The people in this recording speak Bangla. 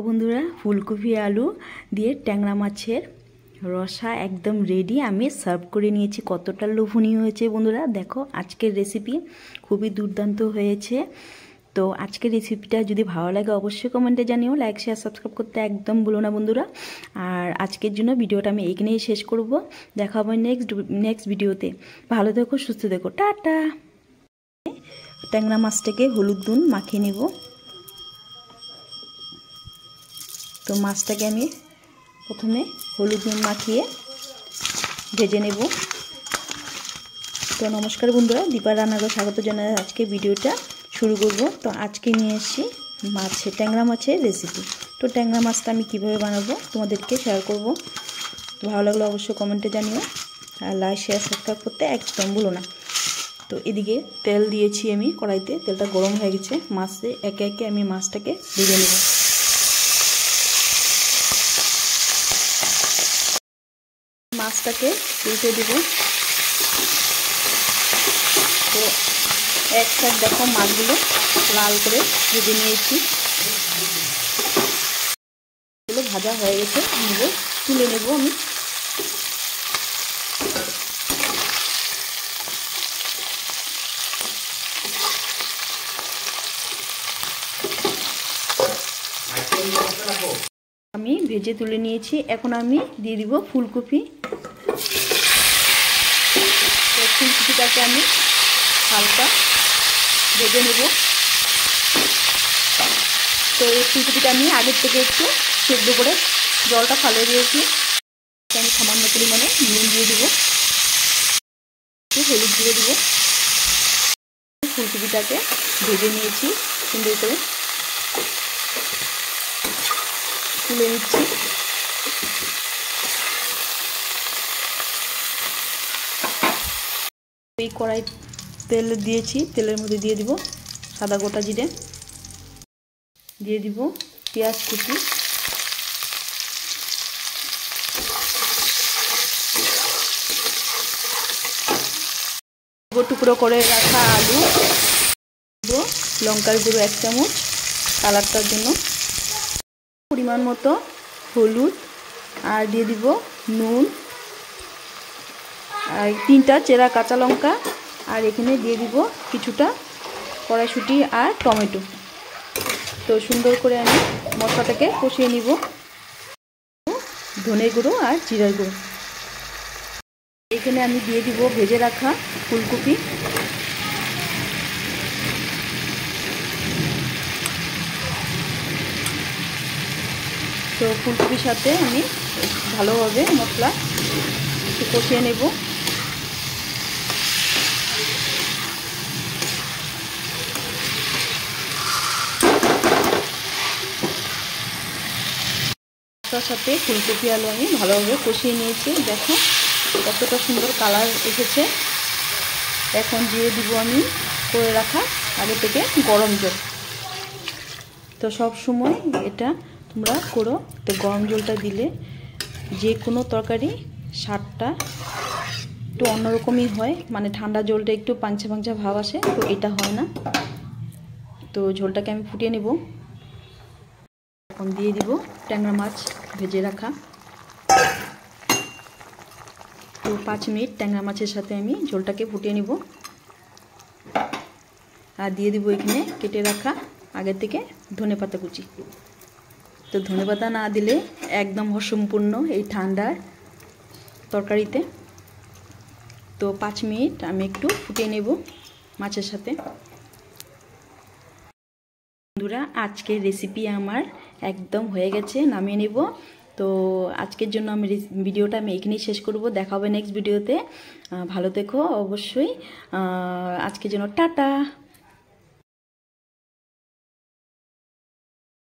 বন্ধুরা ফুলকপি আলু দিয়ে ট্যাংরা মাছের রসা একদম রেডি। আমি সার্ভ করে নিয়েছি। কতটা লোভনীয় হয়েছে বন্ধুরা, দেখো আজকের রেসিপি খুবই দুর্দান্ত হয়েছে। তো আজকের রেসিপিটা যদি ভালো লাগে অবশ্যই কমেন্টে জানিও, লাইক শেয়ার সাবস্ক্রাইব করতে একদম ভুলো না বন্ধুরা। আর আজকের জন্য ভিডিওটা আমি এখানেই শেষ করব। দেখা হবে নেক্সট ভিডিওতে। ভালো থেকো, সুস্থ থেকো, টাটা। ট্যাংরা মাছটাকে হলুদ নুন মাখিয়ে নেব। তো মাছটাকে আমি প্রথমে হলুদ নুন মাখিয়ে ভেজে নেব। তো নমস্কার বন্ধুরা, দীপা রান্নাঘর স্বাগত জানাই। আজকে ভিডিওটা শুরু করব। তো আজকে নিয়ে এসেছি ট্যাংরা মাছের রেসিপি। তো ট্যাংরা মাছটা আমি কিভাবে বানাবো তোমাদেরকে শেয়ার করব। তো ভালো লাগলে অবশ্যই কমেন্টে জানিও, আর লাইক শেয়ার সাবস্ক্রাইব করতে একদম ভুলো না। তো এদিকে তেল দিয়েছি আমি কড়াইতে, তেলটা গরম হয়ে গেছে। মাছে একে একে আমি মাছটাকে ভেজে নেব। মাছটাকে উল্টে দেব। তো এক সাইড দেখো মাছগুলো লাল করে ভেজে নিয়েছি। এগুলো ভাজা হয়ে গেছে, তুলে নেব আমি। আমি ভেজে তুলে নিয়েছি। এখন আমি দিয়ে দিব ফুলকপি। ফুলকপিটাকে আমি হালকা ভেজে নেব। তো এই ফুলকপিটা আমি আগের থেকে একটু সেদ্ধ করে জলটা ফালিয়ে দিয়েছি। আমি সামান্য পরিমাণে নুন দিয়ে দেবো, একটু হলুদ দিয়ে দেবো। ফুলকপিটাকে ভেজে নিয়েছি, সুন্দর করে তুলে নিচ্ছি। এই কড়াই তেল দিয়েছি, তেলের মধ্যে দিয়ে দিব সাদা গোটা জিরে, দিয়ে দিব পেঁয়াজ কুচি, টুকরো করে রাখা আলু, লঙ্কার গুঁড়ো 1 চামচ কালারটার জন্য, পরিমাণ মতো হলুদ, আর দিয়ে দিব নুন, আর 3টা চেরা কাঁচা লঙ্কা, আর এখানে দিয়ে দিব কিছুটা কড়াইশুঁটি আর টমেটো। তো সুন্দর করে আমি মশলাটাকে কষিয়ে নিব। ধনে গুঁড়ো আর জিরার গুঁড়ো। এখানে আমি দিয়ে দিব ভেজে রাখা ফুলকপি। তো ফুলকপির সাথে আমি ভালোভাবে মশলা কষিয়ে নেব। তার সাথে ফুলকপি আলু আমি ভালোভাবে কষিয়ে নিয়েছি। দেখো কতটা সুন্দর কালার এসেছে। এখন দিয়ে দিব আমি করে রাখা আগে থেকে গরম জল। তো সব সময় এটা তোমরা করো। তো গরম জলটা দিলে যে কোনো তরকারি স্বাদটা একটু অন্যরকমই হয়, মানে ঠান্ডা জলটা একটু পাংচা পাংচা ভাব আসে, তো এটা হয় না। তো ঝোলটাকে আমি ফুটিয়ে নেব। এখন দিয়ে দিব ট্যাংরা মাছ ভেজে রাখা। তো 5 মিনিট ট্যাংরা মাছের সাথে আমি ঝোলটাকে ফুটিয়ে নেব। আর দিয়ে দিব এখানে কেটে রাখা আগে থেকে ধনেপাতা কুচি। তো ধনেপাতা না দিলে একদম অসম্পূর্ণ এই ঠান্ডার তরকারিতে। তো 5 মিনিট আমি একটু ফুটিয়ে নেব মাছের সাথে। বন্ধুরা আজকের রেসিপি আমার একদম হয়ে গেছে, নামিয়ে নেব। তো আজকের জন্য আমি ভিডিওটা আমি এখানেই শেষ করব। দেখা হবে নেক্সট ভিডিওতে। ভালো থেকো অবশ্যই। আজকের জন্য টাটা।